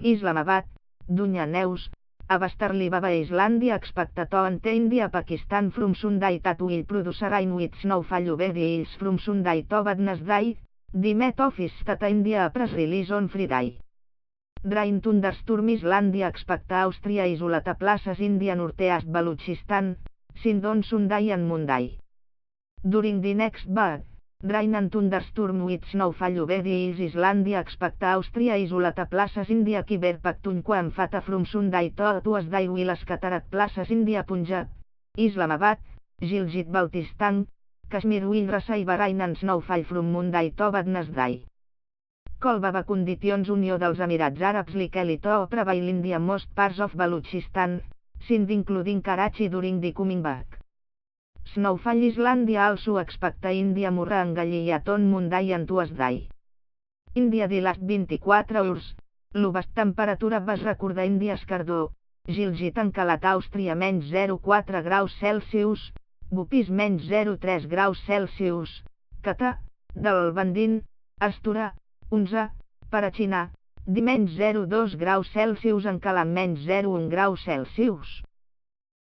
Islamabad, Dunya Neus, Avastarli Baba Islàndia Expectator ante India Pakistan from Sunday Tatuil Producer in with Snowfall Ubedi Hills from Sunday to Wednesday, the Met Office Tata India Press Release on Friday. Rain Thunderstorm Islàndia Expecta Àustria Isolata Places India Northeast Balochistan, Sindon Sunday and Monday. During the next bad, rain and thunderstorm with snowfall Ubedi Hills Islàndia Expecta Àustria Isolata Places India Khyber Pakhtunkhwa and Fatah from Sunday to Tuesday will scattered places India Punjab, Islamabad, Gilgit Baltistan, Kashmir will receive rain and snowfall from Monday to Wednesday. Colbaba conditions Unió dels Emirats Àrabs likely to prevail India most parts of Balochistan, Sindh including Karachi during the coming back. Snowfall Islàndia also expecta India Murra and Galiaton Monday and Tuesday. India the last 24 hours, l'ubast temperatura vas recordar India Escardó, Gilgit en Calat Àustria -0,4 graus Celsius, Bupis -0,3 graus Celsius, Cata, del Bandin, Astura, 11, Parachinar, di -0,2 graus Celsius en Calat -0,1 graus Celsius.